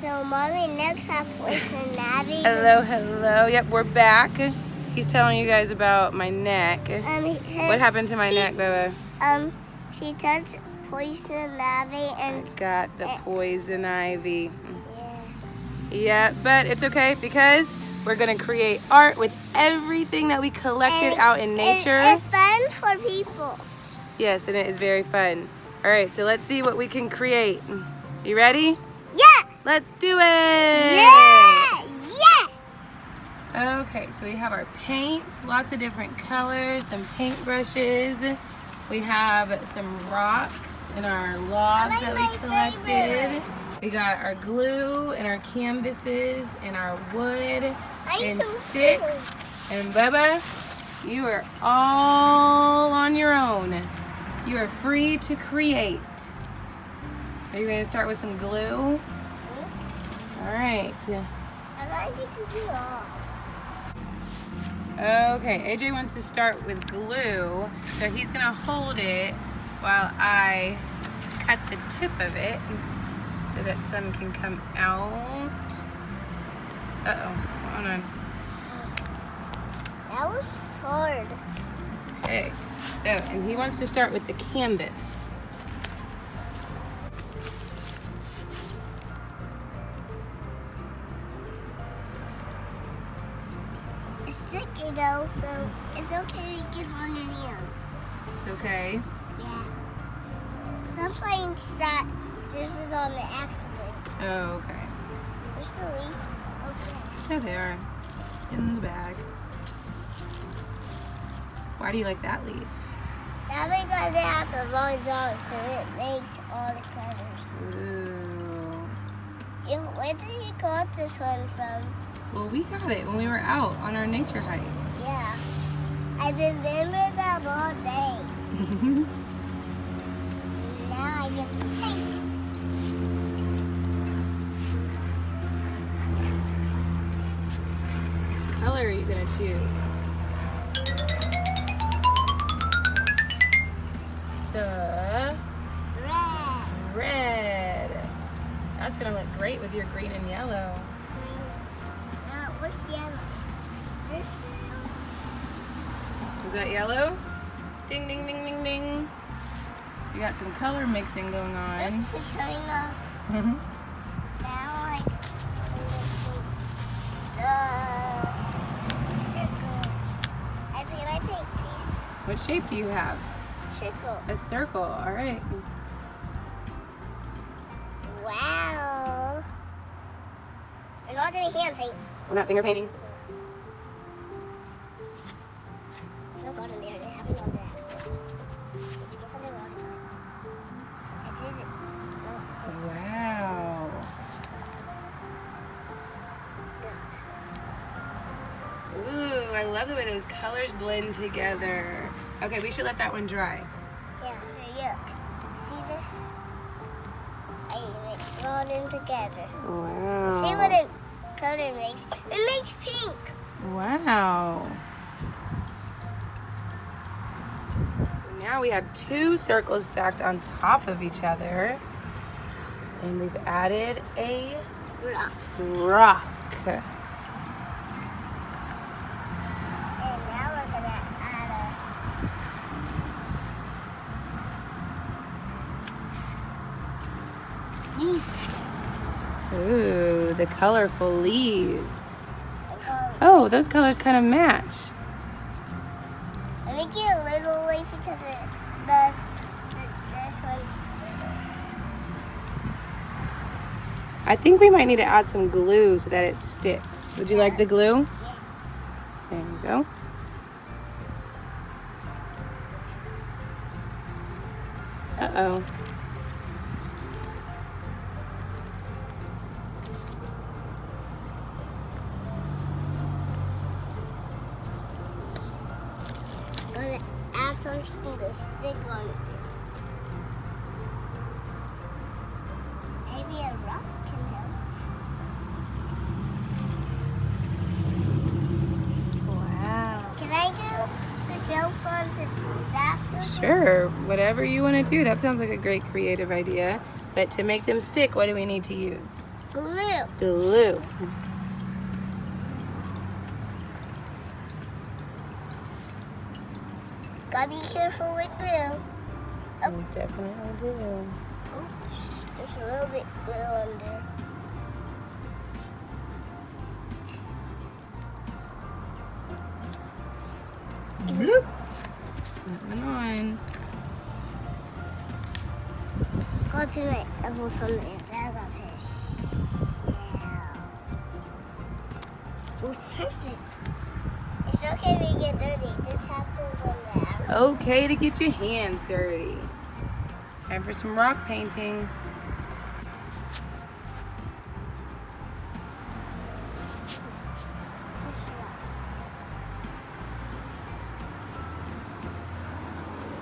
So Mommy next have Poison Ivy. Hello, hello. Yep, we're back. He's telling you guys about my neck. What happened to my neck, Bubba? She touched Poison Ivy and I got the poison ivy. yes. Yeah, but it's okay because we're gonna create art with everything that we collected out in nature. It's fun for people. Yes, and it is very fun. All right, so let's see what we can create. You ready? Yeah. Let's do it! Yeah. Yeah. Okay, so we have our paints, lots of different colors, some paintbrushes. We have some rocks and our logs that we collected. We got our glue and our canvases and our wood and sticks. And Bubba, you are all on your own. You are free to create. Are you going to start with some glue? All right. I like you can do all. Okay, AJ wants to start with glue, so he's gonna hold it while I cut the tip of it so that some can come out. Uh-oh, hold on. That was hard. Okay, so, and he wants to start with the canvas. It's sticky though, so it's okay to get on your hand. It's okay. Yeah. Sometimes that this is on the accident. Oh, okay. There's the leaves. Okay. There they are, in the bag. Why do you like that leaf? That because it has a long dog, so it makes all the colors. Ooh. Where did you got this one from? Well, we got it when we were out on our nature hike. Yeah. I've been remembering that all day. Now I get the paint. Which color are you gonna choose? The red. That's gonna look great with your green and yellow. What's yellow? This Is that yellow? Ding, ding, ding, ding, ding. You got some color mixing going on. Oops, it's coming up. Now I circle. I paint these. What shape do you have? Circle. A circle, all right. Wow. We're not doing hand paints. We're not finger painting. So got in there. It happened on the accident. Did you get something wrong? It didn't. No. Wow. Ooh, I love the way those colors blend together. Okay, we should let that one dry. Yeah, look. See this? I mix all them together. Wow. See what it color makes? It makes pink. Wow. Now we have two circles stacked on top of each other. And we've added a rock. And now we're gonna add a leaves. Ooh, the colorful leaves. Oh, those colors kind of match. I'm making a little leaf because this one's little. I think we might need to add some glue so that it sticks. Would you like the glue? Yeah. There you go. Uh-oh. I'm gonna add something to stick on it. Maybe a rock can help. Wow. Can I go the shelves onto that one? Sure, whatever you want to do. That sounds like a great creative idea. But to make them stick, what do we need to use? Glue. Glue. Gotta be careful with glue. We definitely do. Oops, there's a little bit glue under. Bloop. That went on. Gotta put my elbows on there. Now I gotta put a shell. Ooh, perfect. It's okay if we get dirty. This happens on the Okay to get your hands dirty. Time for some rock painting.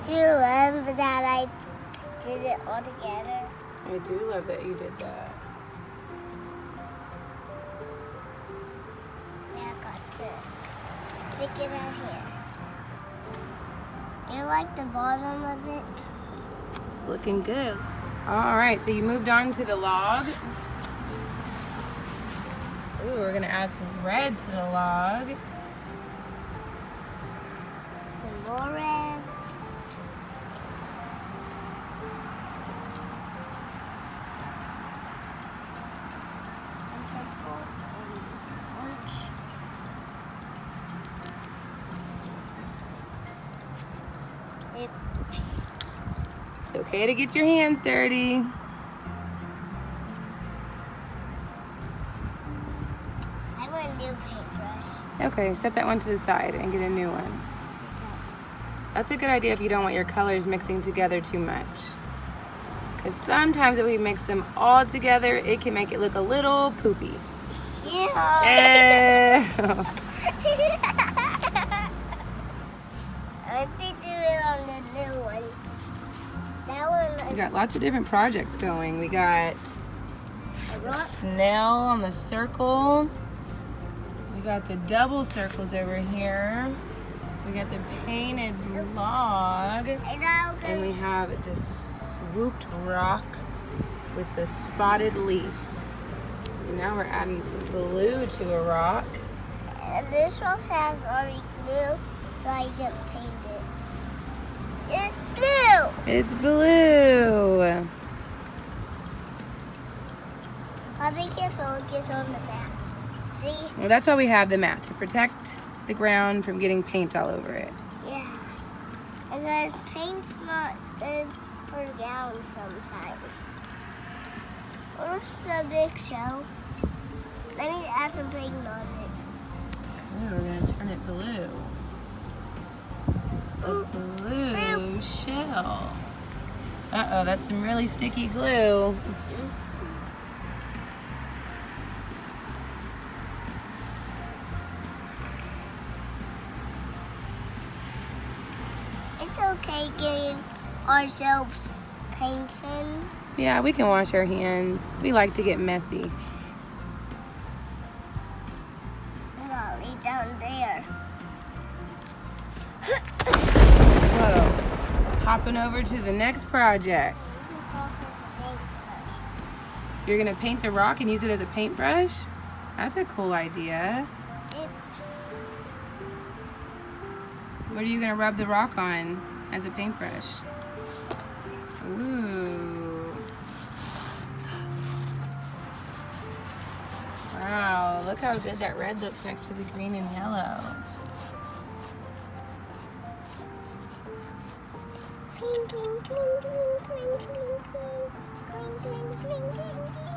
Do you love that I did it all together? I do love that you did that. Yeah, I got to stick it out here. You like the bottom of it? It's looking good. All right, so you moved on to the log. Ooh, we're gonna add some red to the log. And more red. And purple and orange. Oops. It's okay to get your hands dirty. I want a new paintbrush. Okay, set that one to the side and get a new one. That's a good idea if you don't want your colors mixing together too much. Because sometimes if we mix them all together, it can make it look a little poopy. Yeah. Ew. I think do it on the new one. That one We is got lots of different projects going. We got a the rock. snail on the circle. We got the double circles over here. We got the painted log. And I'll go. And we have this swooped rock with the spotted leaf. And now we're adding some blue to a rock. And this one has already glue, so I can paint it. It's blue. It's blue. I'll be careful it gets on the mat. See? Well, that's why we have the mat, to protect the ground from getting paint all over it. Yeah. And the paint's not good for down sometimes. Where's the big shell? Let me add some paint on it. Ooh, we're gonna turn it blue. A blue shell. Uh-oh, that's some really sticky glue. It's okay getting ourselves painted. Yeah, we can wash our hands. We like to get messy. I'm gonna lay down there. Whoa. Hopping over to the next project. This is all because of paintbrush. You're gonna paint the rock and use it as a paintbrush? That's a cool idea. Oops. What are you gonna rub the rock on as a paintbrush? Ooh. Wow, look how good that red looks next to the green and yellow. Cling, cling, cling, cling, cling, cling, cling. Cling, cling, cling, cling, cling.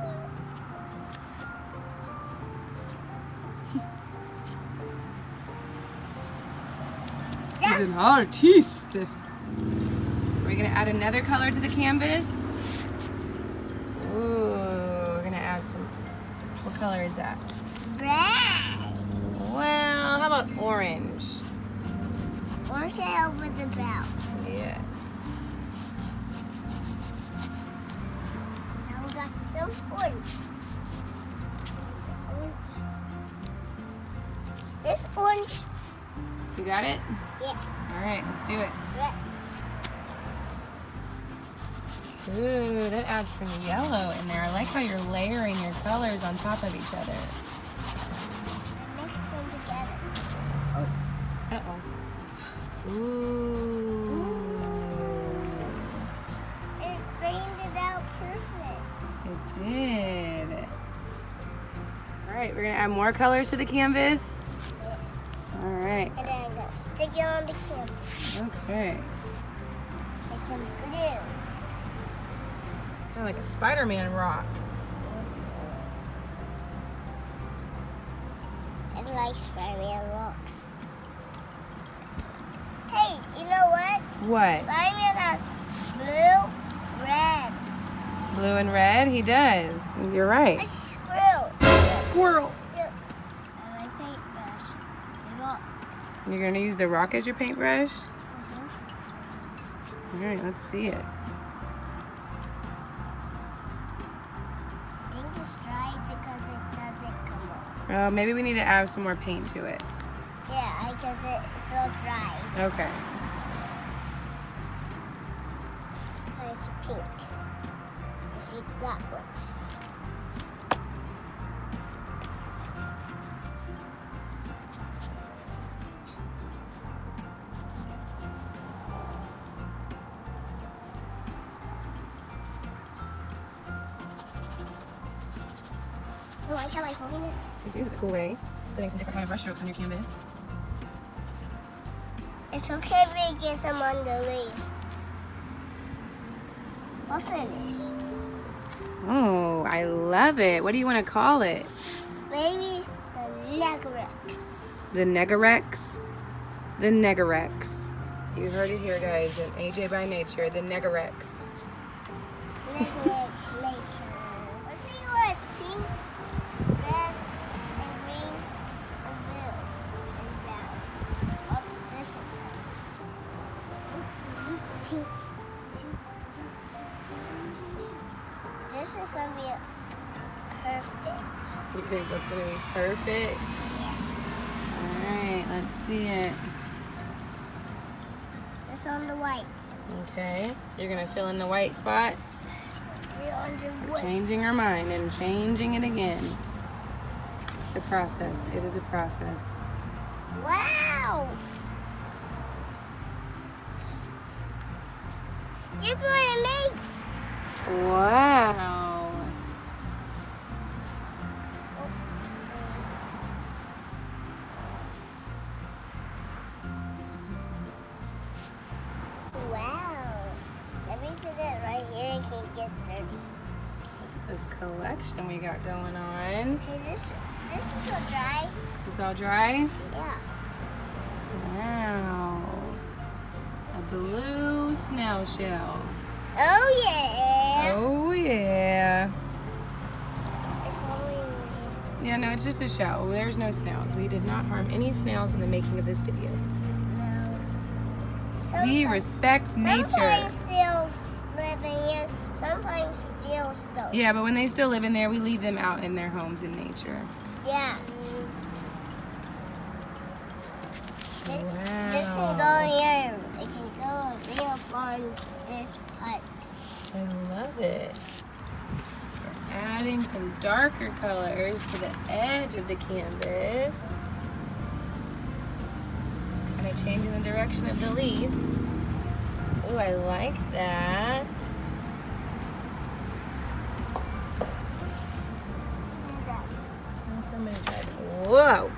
He's an artiste. We're gonna add another color to the canvas. Ooh, we're gonna add some. What color is that? Red. Well, how about orange? Orange help with the brown. Yes. Now we got some orange. This orange. You got it? Yeah. All right, let's do it. Red. Ooh, that adds some yellow in there. I like how you're layering your colors on top of each other. And mix them together. Uh-oh. Ooh. It cleaned it out perfect. It did. All right, we're gonna add more colors to the canvas. Yes. All right. And then I'm gonna stick it on the canvas. Okay. With some glue. Kind of like a Spider-Man rock. I like Spider-Man rocks. Hey, you know what? What? Spider-Man has blue, red. Blue and red? He does. You're I right. see squirrel. Squirrel. Look. And my paintbrush. The rock. You're gonna use the rock as your paintbrush? All right, let's see it. I think it's dry because it doesn't come off. Maybe we need to add some more paint to it. Yeah, because it's so dry. Okay. So it's pink. You see, that works. Oh, I like holding it. You do. It's a cool way. Putting some different kind of brush strokes on your canvas. It's okay if we get some on the leaf. We'll finish. Oh, I love it. What do you want to call it? Maybe the Negarex. The Negarex? The Negarex. You heard it here, guys. An AJ by Nature, the Negarex. Negarex nature. Let's see what pinks, red, and green, and blue, and brown. All the different colors. This is gonna be perfect. You think that's going to be perfect? Yeah. All right, let's see it. It's on the white. Okay. You're going to fill in the white spots. It's on the wood. Changing our mind and changing it again. It's a process. It is a process. Wow! You're gonna make. Wow. Oopsie. Wow. Let me put it right here. It can get dirty. This collection we got going on. Hey, this is so dry. It's all dry? Yeah. Wow. A blue snail shell. Oh yeah. Oh, yeah. It's only in Yeah, no, it's just a shell. There's no snails. We did not harm any snails in the making of this video. here. No. We respect nature. Sometimes snails live in here. Sometimes snails don't. Yeah, but when they still live in there, we leave them out in their homes in nature. Yeah. Wow. This can go here. It can go real on this part. I love it. We're adding some darker colors to the edge of the canvas. It's kind of changing the direction of the leaf. Ooh, I like that. And somebody tried. Whoa!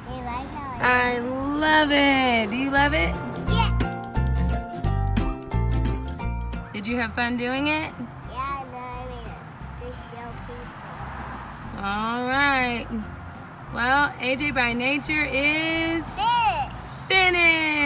You like how I love it. Do you love it? Yeah. Did you have fun doing it? Yeah, and then I made it to show people. All right. Well, AJ by Nature is Fish. finished.